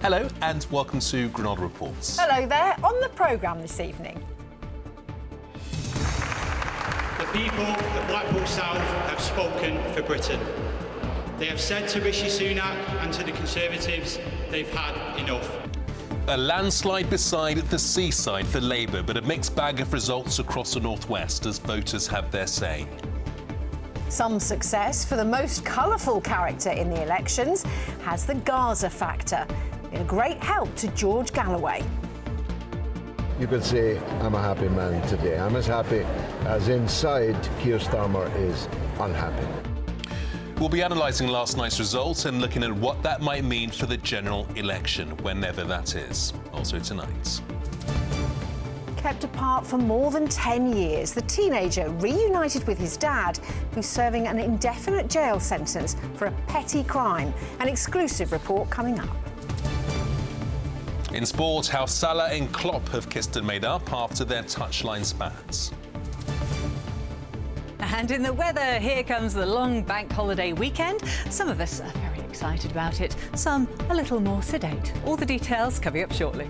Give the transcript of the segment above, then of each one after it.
Hello and welcome to Granada Reports. Hello there. On the programme this evening. The people of Blackpool South have spoken for Britain. They have said to Rishi Sunak and to the Conservatives they've had enough. A landslide beside the seaside for Labour, but a mixed bag of results across the northwest as voters have their say. Some success for the most colourful character in the elections has the Gaza factor. A great help to George Galloway. You could say I'm a happy man today. I'm as happy as inside Keir Starmer is unhappy. We'll be analysing last night's results and looking at what that might mean for the general election, whenever that is. Also tonight. Kept apart for more than 10 years, the teenager reunited with his dad, who's serving an indefinite jail sentence for a petty crime. An exclusive report coming up. In sport, how Salah and Klopp have kissed and made up after their touchline spats. And in the weather, here comes the long bank holiday weekend. Some of us are very excited about it, some a little more sedate. All the details coming up shortly.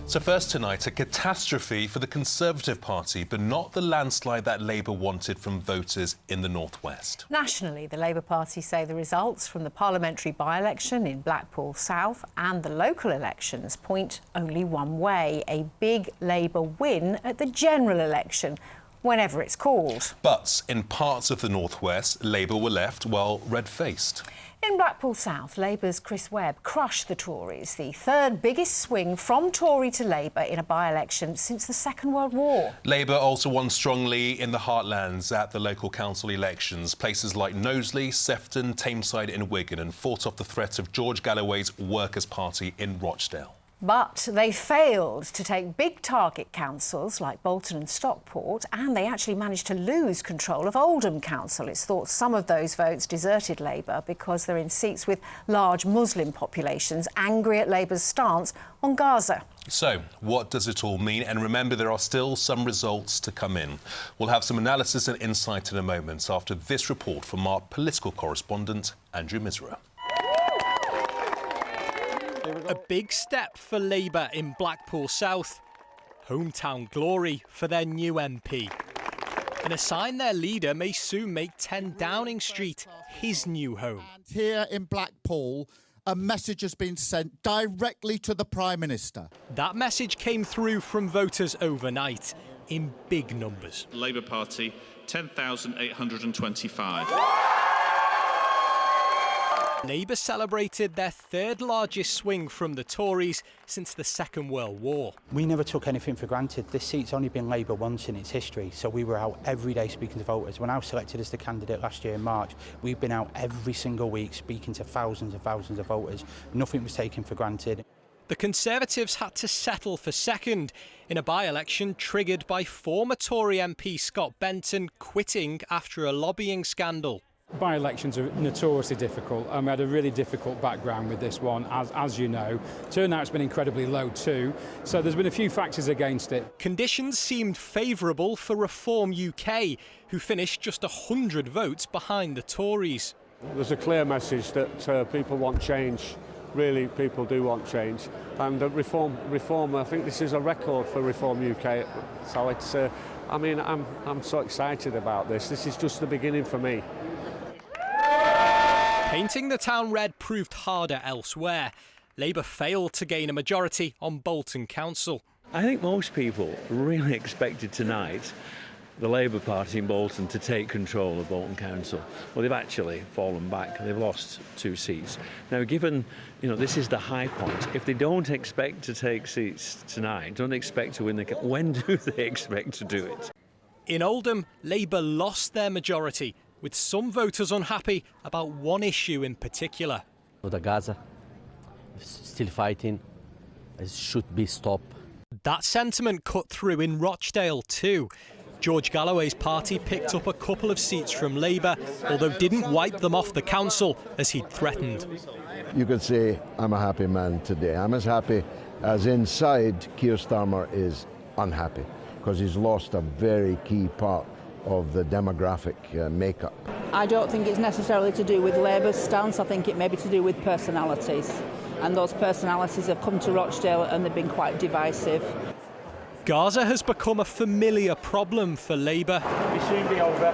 So first tonight, a catastrophe for the Conservative Party, but not the landslide that Labour wanted from voters in the northwest. Nationally, the Labour Party say the results from the parliamentary by-election in Blackpool South and the local elections point only one way: a big Labour win at the general election, whenever it's called. But in parts of the northwest, Labour were left, well, red-faced. In Blackpool South, Labour's Chris Webb crushed the Tories, the third biggest swing from Tory to Labour in a by-election since the Second World War. Labour also won strongly in the heartlands at the local council elections, places like Knowsley, Sefton, Tameside and Wigan, and fought off the threat of George Galloway's Workers' Party in Rochdale. But they failed to take big target councils like Bolton and Stockport, and they actually managed to lose control of Oldham Council. It's thought some of those votes deserted Labour because they're in seats with large Muslim populations angry at Labour's stance on Gaza. So, what does it all mean? And remember, there are still some results to come in. We'll have some analysis and insight in a moment after this report from our political correspondent, Andrew Misra. A big step for Labour in Blackpool South. Hometown glory for their new MP. And a sign their leader may soon make 10 Downing Street his new home. Here in Blackpool, a message has been sent directly to the Prime Minister. That message came through from voters overnight in big numbers. Labour Party, 10,825. Labour celebrated their third largest swing from the Tories since the Second World War. We never took anything for granted. This seat's only been Labour once in its history, so we were out every day speaking to voters. When I was selected as the candidate last year in March, we've been out every single week speaking to thousands and thousands of voters. Nothing was taken for granted. The Conservatives had to settle for second in a by-election triggered by former Tory MP Scott Benton quitting after a lobbying scandal. By-elections are notoriously difficult. I had a really difficult background with this one, as you know. Turnout's been incredibly low too, so there's been a few factors against it. Conditions seemed favourable for Reform UK, who finished just 100 votes behind the Tories. There's a clear message that people want change. Really, people do want change. And Reform, I think this is a record for Reform UK. So it's, I'm so excited about this. This is just the beginning for me. Painting the town red proved harder elsewhere. Labour failed to gain a majority on Bolton Council. I think most people really expected tonight the Labour Party in Bolton to take control of Bolton Council. Well, they've actually fallen back. They've lost 2 seats. Now, given, this is the high point, if they don't expect to take seats tonight, don't expect to win when do they expect to do it? In Oldham, Labour lost their majority, with some voters unhappy about one issue in particular. The Gaza is still fighting. It should be stopped. That sentiment cut through in Rochdale too. George Galloway's party picked up a couple of seats from Labour, although didn't wipe them off the council as he'd threatened. You could say I'm a happy man today. I'm as happy as inside Keir Starmer is unhappy because he's lost a very key part of the demographic makeup. I don't think it's necessarily to do with Labour's stance. I think it may be to do with personalities. And those personalities have come to Rochdale and they've been quite divisive. Gaza has become a familiar problem for Labour. It'll soon be over.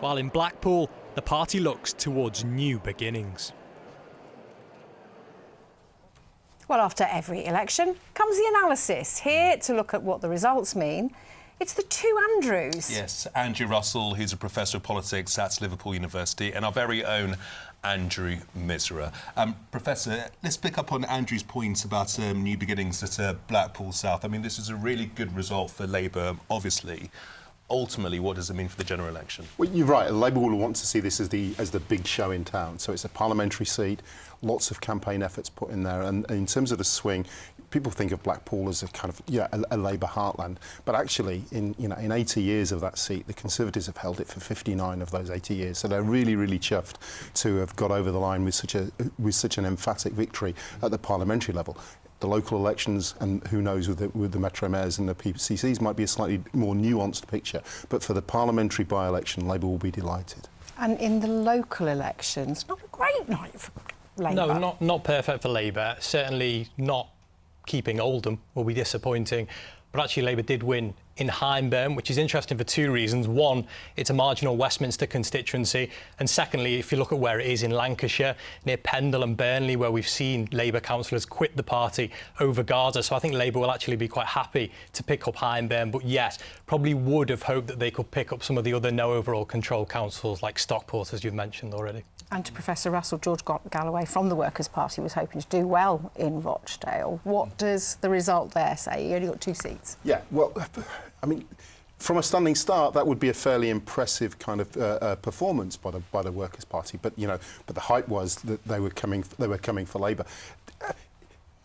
While in Blackpool, the party looks towards new beginnings. Well, after every election comes the analysis. Here to look at what the results mean, it's the two Andrews. Yes, Andrew Russell, who's a professor of politics at Liverpool University, and our very own Andrew Misra. Professor, let's pick up on Andrew's point about new beginnings at Blackpool South. I mean, this is a really good result for Labour, obviously. Ultimately, what does it mean for the general election? Well, you're right. Labour will want to see this as the big show in town. So it's a parliamentary seat, lots of campaign efforts put in there. And in terms of the swing, people think of Blackpool as a kind of a Labour heartland, but actually in 80 years of that seat, the Conservatives have held it for 59 of those 80 years. So they're really, really chuffed to have got over the line with such an emphatic victory at the parliamentary level. The local elections, and who knows with the Metro Mayors and the PCCs, might be a slightly more nuanced picture. But for the parliamentary by-election, Labour will be delighted. And in the local elections, not a great night for Labour. No, not perfect for Labour. Certainly not keeping Oldham will be disappointing. But actually, Labour did win in Hyndburn, which is interesting for two reasons. One, it's a marginal Westminster constituency. And secondly, if you look at where it is in Lancashire, near Pendle and Burnley, where we've seen Labour councillors quit the party over Gaza. So I think Labour will actually be quite happy to pick up Hyndburn. But yes, probably would have hoped that they could pick up some of the other no overall control councils like Stockport, as you've mentioned already. And to Professor Russell, George Galloway from the Workers' Party was hoping to do well in Rochdale. What does the result there say? You only got 2 seats. Yeah, well, I mean, from a standing start, that would be a fairly impressive kind of performance by the Workers' Party. But but the hype was that they were coming for Labour.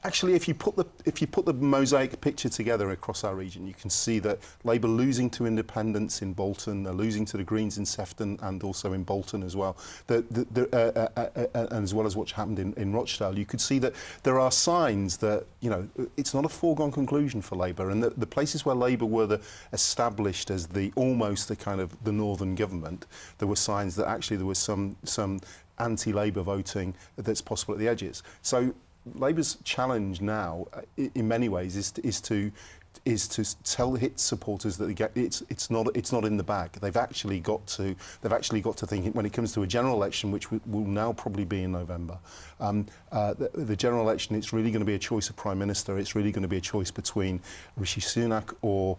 Actually, if you put the mosaic picture together across our region, you can see that Labour losing to independents in Bolton, they're losing to the Greens in Sefton and also in Bolton as well, and as well as what happened in Rochdale. You could see that there are signs that it's not a foregone conclusion for Labour, and the places where Labour were established as almost the kind of the northern government, there were signs that actually there was some anti-Labour voting that's possible at the edges. So Labour's challenge now, in many ways, is to tell its supporters that it's not in the bag. They've actually got to think when it comes to a general election, which will now probably be in November. The general election, it's really going to be a choice of Prime Minister. It's really going to be a choice between Rishi Sunak or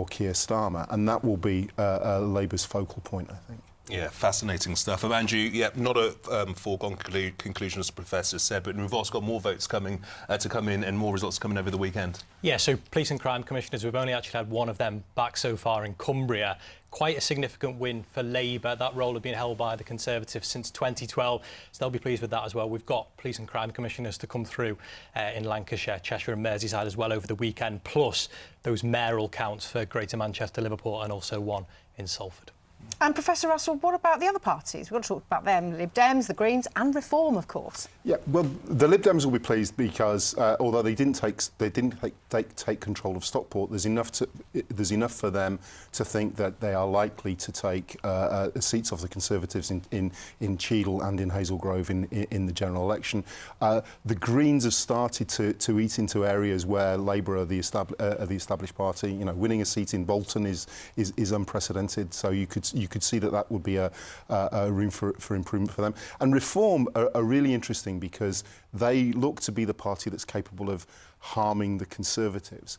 Keir Starmer, and that will be Labour's focal point, I think. Yeah, fascinating stuff. Andrew, yeah, not a foregone conclusion, as the Professor said, but we've also got more votes coming to come in and more results coming over the weekend. Yeah, so Police and Crime Commissioners, we've only actually had one of them back so far in Cumbria. Quite a significant win for Labour. That role had been held by the Conservatives since 2012, so they'll be pleased with that as well. We've got Police and Crime Commissioners to come through in Lancashire, Cheshire and Merseyside as well over the weekend, plus those mayoral counts for Greater Manchester, Liverpool and also one in Salford. And Professor Russell, what about the other parties? We've got to talk about them, the Lib Dems, the Greens and Reform, of course. Yeah, well, the Lib Dems will be pleased because although they didn't take control of Stockport, there's enough for them to think that they are likely to take seats off the Conservatives in Cheadle and in Hazel Grove in the general election. The Greens have started to eat into areas where Labour are the established party. Winning a seat in Bolton is unprecedented. So you could see that would be a room for improvement for them. And Reform are really interesting because they look to be the party that's capable of harming the Conservatives.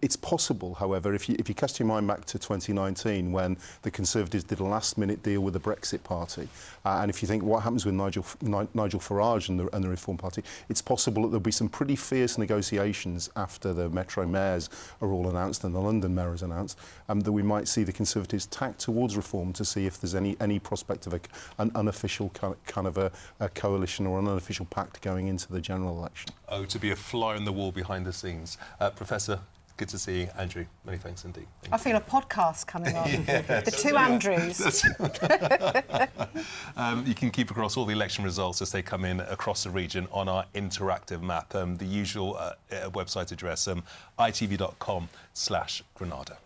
It's possible, however, if you cast your mind back to 2019 when the Conservatives did a last-minute deal with the Brexit Party, and if you think what happens with Nigel Farage and the Reform Party, it's possible that there'll be some pretty fierce negotiations after the Metro Mayors are all announced and the London Mayor is announced, that we might see the Conservatives tack towards Reform to see if there's any prospect of an unofficial kind of a coalition or an unofficial pact going into the general election. Oh, to be a fly on the wall behind the scenes. Professor, good to see you, Andrew. Many thanks indeed. I feel a podcast coming on. Yes. The two Andrews. You can keep across all the election results as they come in across the region on our interactive map. The usual website address, itv.com/Granada.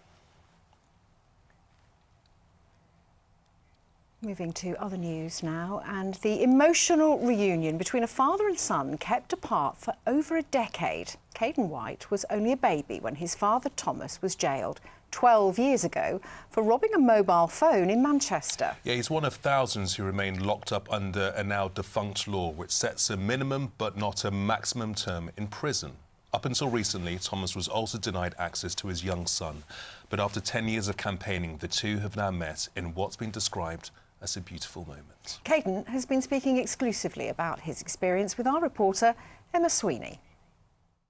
Moving to other news now, and the emotional reunion between a father and son kept apart for over a decade. Caden White was only a baby when his father Thomas was jailed 12 years ago for robbing a mobile phone in Manchester. Yeah, he's one of thousands who remain locked up under a now defunct law which sets a minimum but not a maximum term in prison. Up until recently, Thomas was also denied access to his young son. But after 10 years of campaigning, the two have now met in what's been described as a beautiful moment. Caden has been speaking exclusively about his experience with our reporter, Emma Sweeney.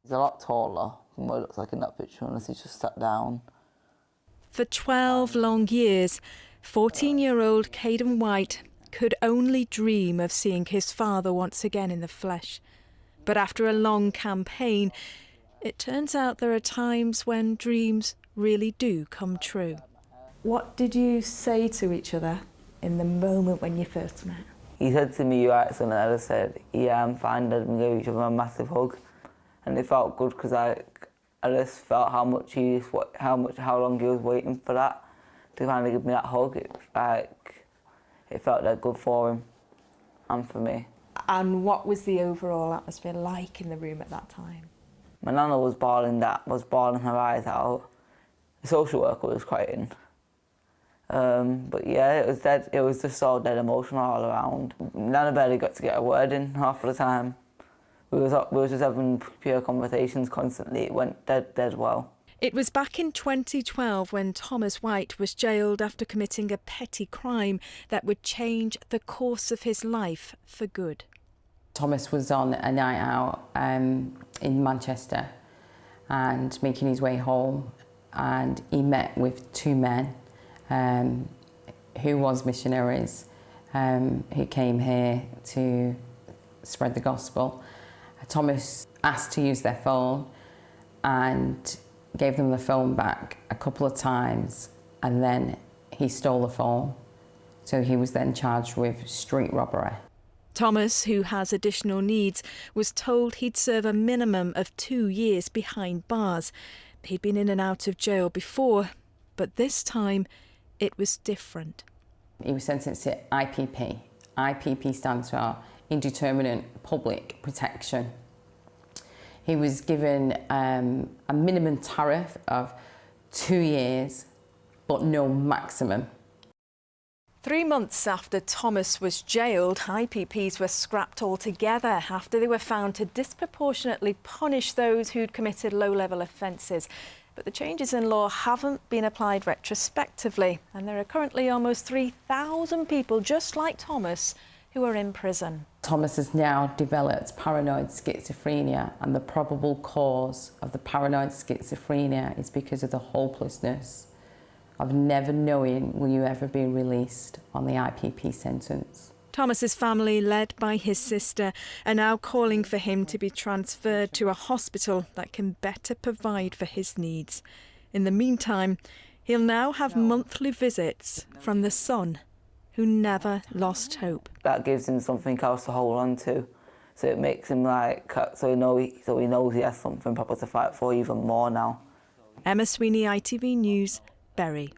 He's a lot taller than what it looks like in that picture, unless he just sat down. For 12 long years, 14-year-old Caden White could only dream of seeing his father once again in the flesh. But after a long campaign, it turns out there are times when dreams really do come true. What did you say to each other in the moment when you first met? He said to me, "You alright, son?" And I just said, "Yeah, I'm fine." And we gave each other a massive hug, and it felt good because I just felt how long he was waiting for that to finally give me that hug. It felt that good for him and for me. And what was the overall atmosphere like in the room at that time? My nana was bawling her eyes out. The social worker was crying. But yeah, it was dead. It was just so dead emotional all around. Nana barely got to get a word in half of the time. We was just having pure conversations constantly. It went dead well. It was back in 2012 when Thomas White was jailed after committing a petty crime that would change the course of his life for good. Thomas was on a night out in Manchester and making his way home, and he met with two men who was missionaries who came here to spread the gospel. Thomas asked to use their phone and gave them the phone back a couple of times, and then he stole the phone. So he was then charged with street robbery. Thomas, who has additional needs, was told he'd serve a minimum of 2 years behind bars. He'd been in and out of jail before, but this time it was different. He was sentenced to IPP. IPP stands for Indeterminate Public Protection. He was given a minimum tariff of 2 years, but no maximum. 3 months after Thomas was jailed, IPPs were scrapped altogether after they were found to disproportionately punish those who'd committed low-level offences. But the changes in law haven't been applied retrospectively, and there are currently almost 3,000 people just like Thomas who are in prison. Thomas has now developed paranoid schizophrenia, and the probable cause of the paranoid schizophrenia is because of the hopelessness of never knowing will you ever be released on the IPP sentence. Thomas's family, led by his sister, are now calling for him to be transferred to a hospital that can better provide for his needs. In the meantime, he'll now have monthly visits from the son who never lost hope. That gives him something else to hold on to, so it makes him so he knows he has something proper to fight for even more now. Emma Sweeney, ITV News, Bury.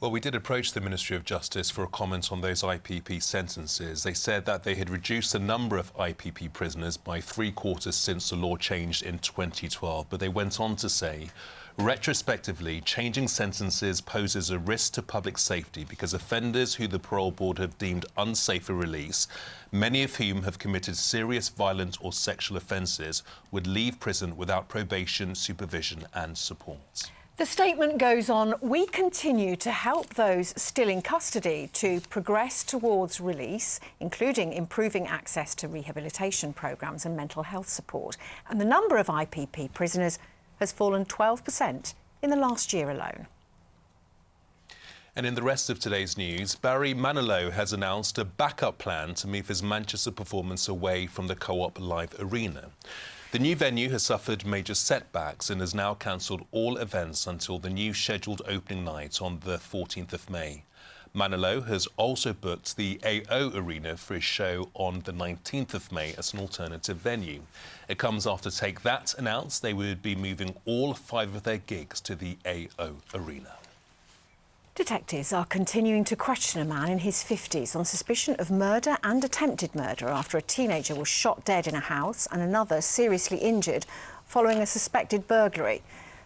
Well, we did approach the Ministry of Justice for a comment on those IPP sentences. They said that they had reduced the number of IPP prisoners by 3/4 since the law changed in 2012. But they went on to say, retrospectively, changing sentences poses a risk to public safety because offenders who the parole board have deemed unsafe for release, many of whom have committed serious violent or sexual offences, would leave prison without probation, supervision and support. The statement goes on, we continue to help those still in custody to progress towards release, including improving access to rehabilitation programmes and mental health support. And the number of IPP prisoners has fallen 12% in the last year alone. And in the rest of today's news, Barry Manilow has announced a backup plan to move his Manchester performance away from the Co-op Live Arena. The new venue has suffered major setbacks and has now cancelled all events until the new scheduled opening night on the 14th of May. Manilow has also booked the AO Arena for his show on the 19th of May as an alternative venue. It comes after Take That announced they would be moving all 5 of their gigs to the AO Arena. Detectives are continuing to question a man in his 50s on suspicion of murder and attempted murder after a teenager was shot dead in a house and another seriously injured following a suspected burglary.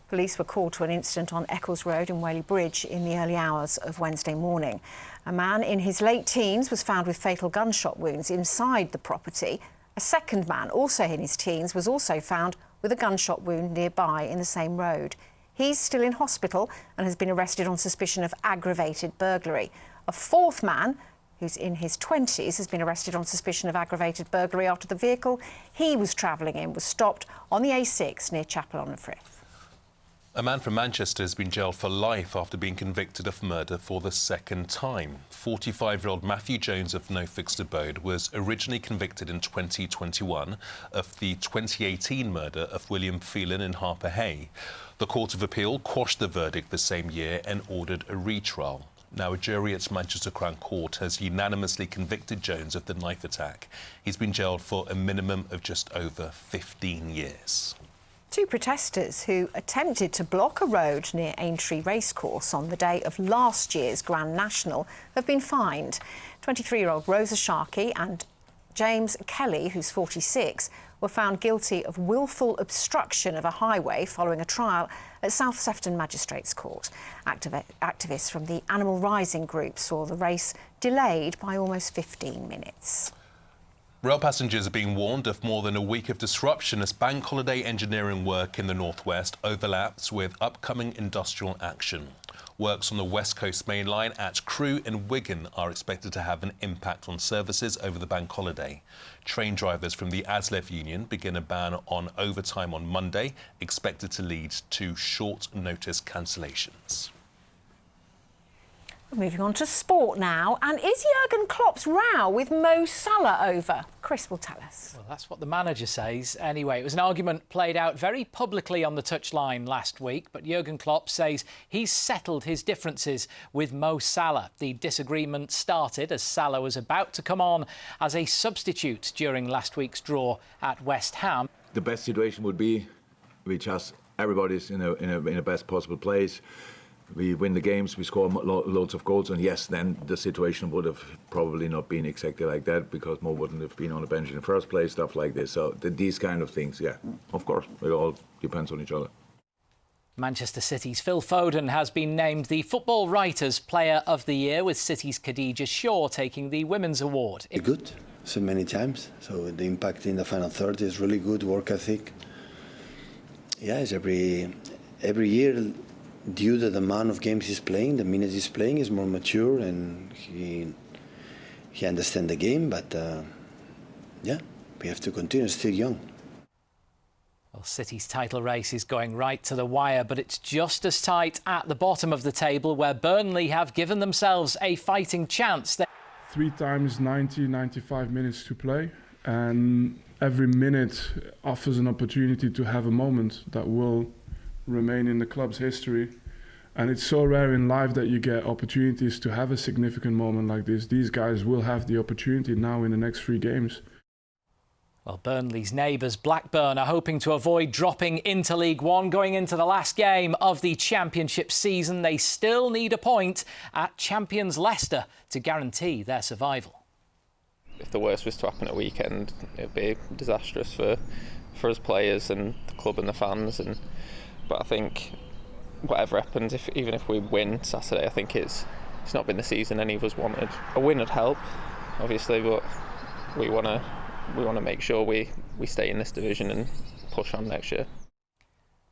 Police were called to an incident on Eccles Road in Whaley Bridge in the early hours of Wednesday morning. A man in his late teens was found with fatal gunshot wounds inside the property. A second man, also in his teens, was also found with a gunshot wound nearby in the same road. He's still in hospital and has been arrested on suspicion of aggravated burglary. A fourth man, who's in his 20s, has been arrested on suspicion of aggravated burglary after the vehicle he was travelling in was stopped on the A6 near Chapel-on-the-Frith. A man from Manchester has been jailed for life after being convicted of murder for the second time. 45-year-old Matthew Jones of No Fixed Abode was originally convicted in 2021 of the 2018 murder of William Phelan in Harper Hay. The Court of Appeal quashed the verdict the same year and ordered a retrial. Now, a jury at Manchester Crown Court has unanimously convicted Jones of the knife attack. He's been jailed for a minimum of just over 15 years. Two protesters who attempted to block a road near Aintree Racecourse on the day of last year's Grand National have been fined. 23-year-old Rosa Sharkey and James Kelly, who's 46, were found guilty of willful obstruction of a highway following a trial at South Sefton Magistrates Court. Activists from the Animal Rising group saw the race delayed by almost 15 minutes. Rail passengers are being warned of more than a week of disruption as bank holiday engineering work in the northwest overlaps with upcoming industrial action. Works on the West Coast Main Line at Crewe and Wigan are expected to have an impact on services over the bank holiday. Train drivers from the ASLEF union begin a ban on overtime on Monday, expected to lead to short notice cancellations. Moving on to sport now, and is Jurgen Klopp's row with Mo Salah over? Chris will tell us. Well, that's what the manager says. Anyway, it was an argument played out very publicly on the touchline last week, but Jurgen Klopp says he's settled his differences with Mo Salah. The disagreement started as Salah was about to come on as a substitute during last week's draw at West Ham. The best situation would be we just everybody's in a best possible place. We win the games, we score loads of goals, and yes, then the situation would have probably not been exactly like that because Mo wouldn't have been on the bench in the first place, stuff like this. So these kind of things, yeah, of course, it all depends on each other. Manchester City's Phil Foden has been named the Football Writers Player of the Year, with City's Khadija Shaw taking the Women's Award. Good, so many times. So the impact in the final third is really good, work ethic. Yeah, it's every year. Due to the amount of games he's playing, the minutes he's playing, is more mature and he understands the game. But yeah, we have to continue. Still young. Well, City's title race is going right to the wire, but it's just as tight at the bottom of the table, where Burnley have given themselves a fighting chance. 3 times 90, 95 minutes to play, and every minute offers an opportunity to have a moment that will remain in the club's history. And it's so rare in life that you get opportunities to have a significant moment like this. These guys will have the opportunity now in the next 3 games. Well, Burnley's neighbours Blackburn are hoping to avoid dropping into League One going into the last game of the Championship season. They still need a point at champions Leicester to guarantee their survival. If the worst was to happen at weekend, it would be disastrous for us players and the club and the fans. But I think whatever happens, even if we win Saturday, I think it's not been the season any of us wanted. A win would help, obviously, but we want to make sure we stay in this division and push on next year.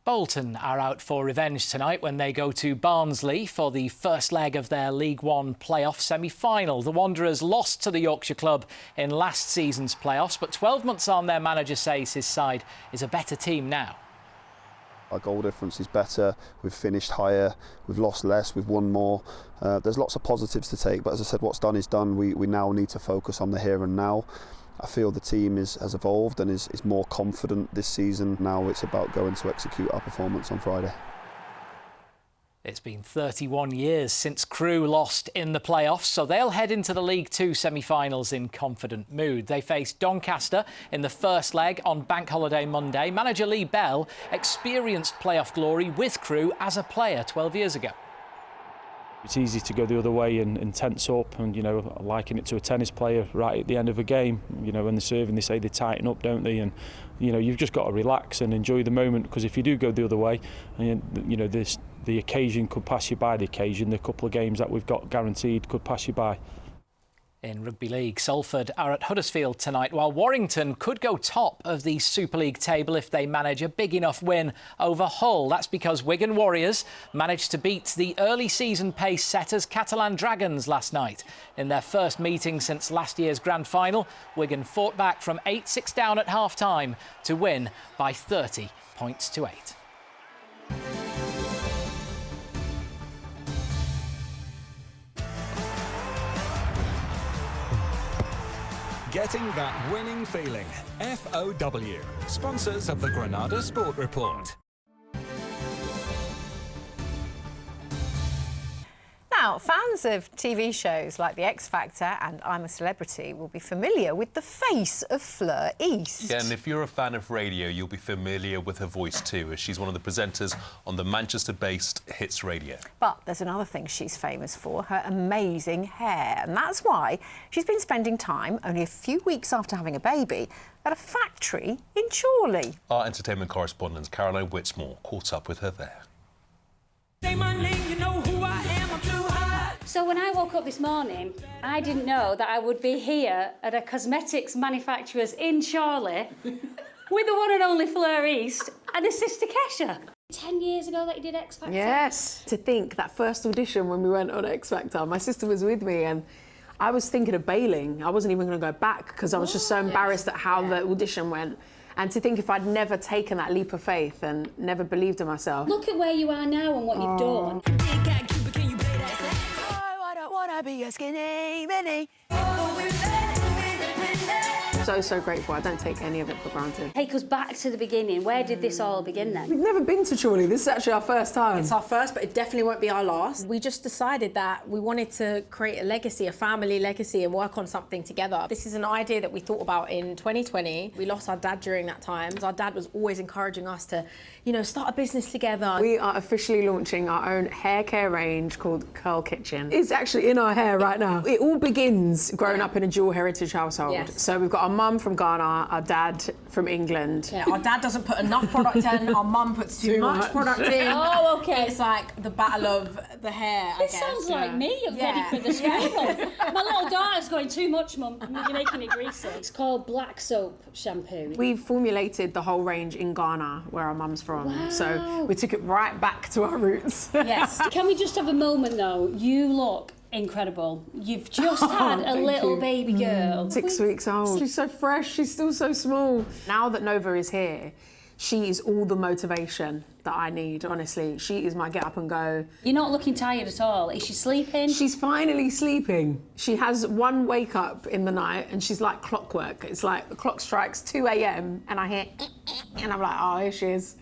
Bolton are out for revenge tonight when they go to Barnsley for the first leg of their League One playoff semi-final. The Wanderers lost to the Yorkshire club in last season's playoffs, but 12 months on, their manager says his side is a better team now. Our goal difference is better, we've finished higher, we've lost less, we've won more. There's lots of positives to take, but as I said, what's done is done. We now need to focus on the here and now. I feel the team has evolved and is more confident this season. Now it's about going to execute our performance on Friday. It's been 31 years since Crewe lost in the playoffs, so they'll head into the League Two semi-finals in confident mood. They face Doncaster in the first leg on Bank Holiday Monday. Manager Lee Bell experienced playoff glory with Crewe as a player 12 years ago. It's easy to go the other way and tense up and, you know, liken it to a tennis player right at the end of a game. You know, when they're serving, they say they tighten up, don't they? And, you know, you've just got to relax and enjoy the moment, because if you do go the other way, and, you know, the occasion could pass you by. The couple of games that we've got guaranteed could pass you by. In Rugby League, Salford are at Huddersfield tonight, while Warrington could go top of the Super League table if they manage a big enough win over Hull. That's because Wigan Warriors managed to beat the early season pace setters Catalan Dragons last night. In their first meeting since last year's grand final, Wigan fought back from 8-6 down at half-time to win by 30 points to 8. Getting that winning feeling. FOW, sponsors of the Granada Sport Report. Now, fans of TV shows like The X Factor and I'm a Celebrity will be familiar with the face of Fleur East. Yeah, and if you're a fan of radio, you'll be familiar with her voice too, as she's one of the presenters on the Manchester-based Hits Radio. But there's another thing she's famous for, her amazing hair. And that's why she's been spending time, only a few weeks after having a baby, at a factory in Chorley. Our entertainment correspondent, Caroline Whitmore, caught up with her there. Say my name, you know who I am, I'm too hot. So when I woke up this morning, I didn't know that I would be here at a cosmetics manufacturer's in Chorley with the one and only Fleur East and her sister Kesha. 10 years ago that you did X Factor? Yes. To think that first audition when we went on X Factor, my sister was with me and I was thinking of bailing. I wasn't even going to go back because I was just so embarrassed at how the audition went. And to think if I'd never taken that leap of faith and never believed in myself. Look at where you are now and what you've done. I don't wanna be a skinny mini. So grateful. I don't take any of it for granted. Take us back to the beginning. Where did this all begin then? We've never been to Chorley. This is actually our first time. It's our first, but it definitely won't be our last. We just decided that we wanted to create a legacy, a family legacy, and work on something together. This is an idea that we thought about in 2020. We lost our dad during that time. Our dad was always encouraging us to, you know, start a business together. We are officially launching our own hair care range called Curl Kitchen. It's actually in our hair right now. It all begins growing up in a dual heritage household. Yes. So we've got our mum from Ghana, our dad from England. Yeah, our dad doesn't put enough product in, our mum puts too much product in. Oh, okay. It's like the battle of the hair, This sounds like me. I'm ready for the scramble. My little daughter's going, too much, Mum. You're making it greasy. It's called black soap shampoo. We formulated the whole range in Ghana, where our mum's from. Wow. So we took it right back to our roots. Yes. Can we just have a moment, though? You look incredible. You've just had a little baby girl. 6 weeks old. She's so fresh, she's still so small. Now that Nova is here, she is all the motivation that I need, honestly. She is my get up and go. You're not looking tired at all. Is she sleeping? She's finally sleeping. She has one wake up in the night and she's like clockwork. It's like the clock strikes 2 a.m. and I hear and I'm like, oh, here she is.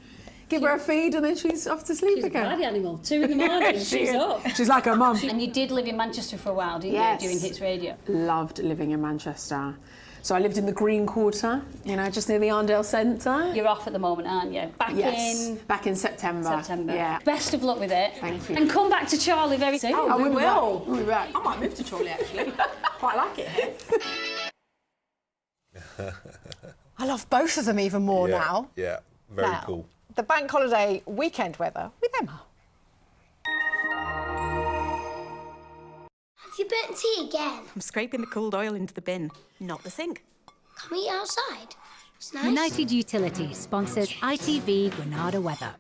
Give her a feed and then she's off to sleep again. She's a bloody animal. 2 in the morning, she's up. She's like her mum. And you did live in Manchester for a while, didn't you, doing Hits Radio? Loved living in Manchester. So I lived in the Green Quarter, you know, just near the Arndale Centre. You're off at the moment, aren't you? Back in September. Yeah. Best of luck with it. Thank you. And come back to Chorley very soon. Oh, we will. We'll be back. I might move to Chorley, actually. Quite like it here. I love both of them even more now. Yeah, very Now, cool. The bank holiday weekend weather with Emma. Have you burnt tea again? I'm scraping the cooled oil into the bin, not the sink. Can we eat outside? It's nice. United Utilities sponsors ITV Granada Weather.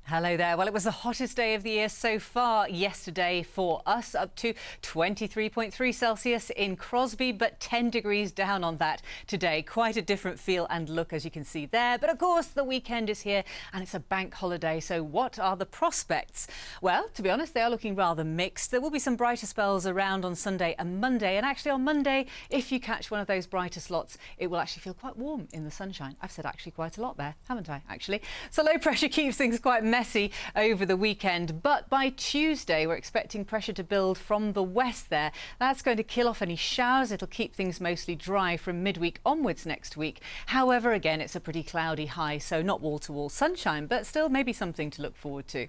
Hello there. Well, it was the hottest day of the year so far yesterday for us, up to 23.3 Celsius in Crosby, but 10 degrees down on that today. Quite a different feel and look, as you can see there. But of course, the weekend is here and it's a bank holiday. So what are the prospects? Well, to be honest, they are looking rather mixed. There will be some brighter spells around on Sunday and Monday. And actually on Monday, if you catch one of those brighter slots, it will actually feel quite warm in the sunshine. I've said actually quite a lot there, haven't I, actually? So low pressure keeps things quite messy over the weekend, but by Tuesday we're expecting pressure to build from the west there. That's going to kill off any showers. It'll keep things mostly dry from midweek onwards next week. However, again, it's a pretty cloudy high, so not wall-to-wall sunshine, but still maybe something to look forward to.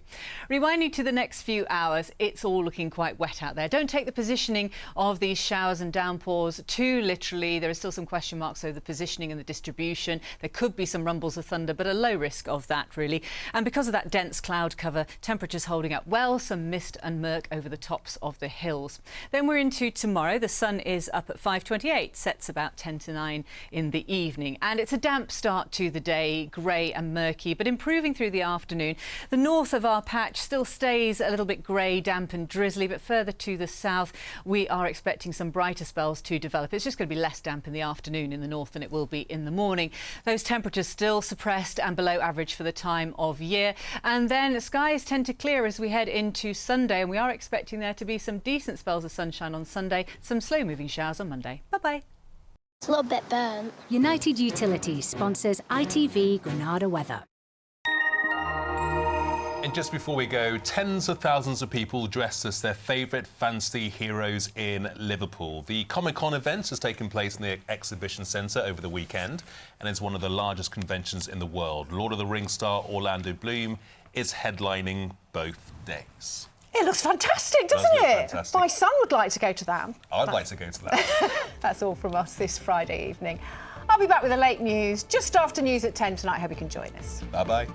Rewinding to the next few hours, it's all looking quite wet out there. Don't take the positioning of these showers and downpours too literally. There are still some question marks over the positioning and the distribution. There could be some rumbles of thunder, but a low risk of that, really. And because of that dense cloud cover, temperatures holding up well, some mist and murk over the tops of the hills. Then we're into tomorrow. The sun is up at 5:28, sets about 10 to 9 in the evening. And it's a damp start to the day, grey and murky, but improving through the afternoon. The north of our patch still stays a little bit grey, damp and drizzly, but further to the south, we are expecting some brighter spells to develop. It's just going to be less damp in the afternoon in the north than it will be in the morning. Those temperatures still suppressed and below average for the time of year. And then skies tend to clear as we head into Sunday, and we are expecting there to be some decent spells of sunshine on Sunday, some slow-moving showers on Monday. Bye-bye. It's a little bit burnt. United Utilities sponsors ITV Granada Weather. And just before we go, tens of thousands of people dressed as their favourite fantasy heroes in Liverpool. The Comic-Con event has taken place in the Exhibition Centre over the weekend and is one of the largest conventions in the world. Lord of the Rings star Orlando Bloom is headlining both days. It looks fantastic, doesn't Does look it? fantastic. My son would like to go to that. I'd like to go to that. That's all from us this Friday evening. I'll be back with the late news just after news at 10 tonight. Hope you can join us. Bye-bye.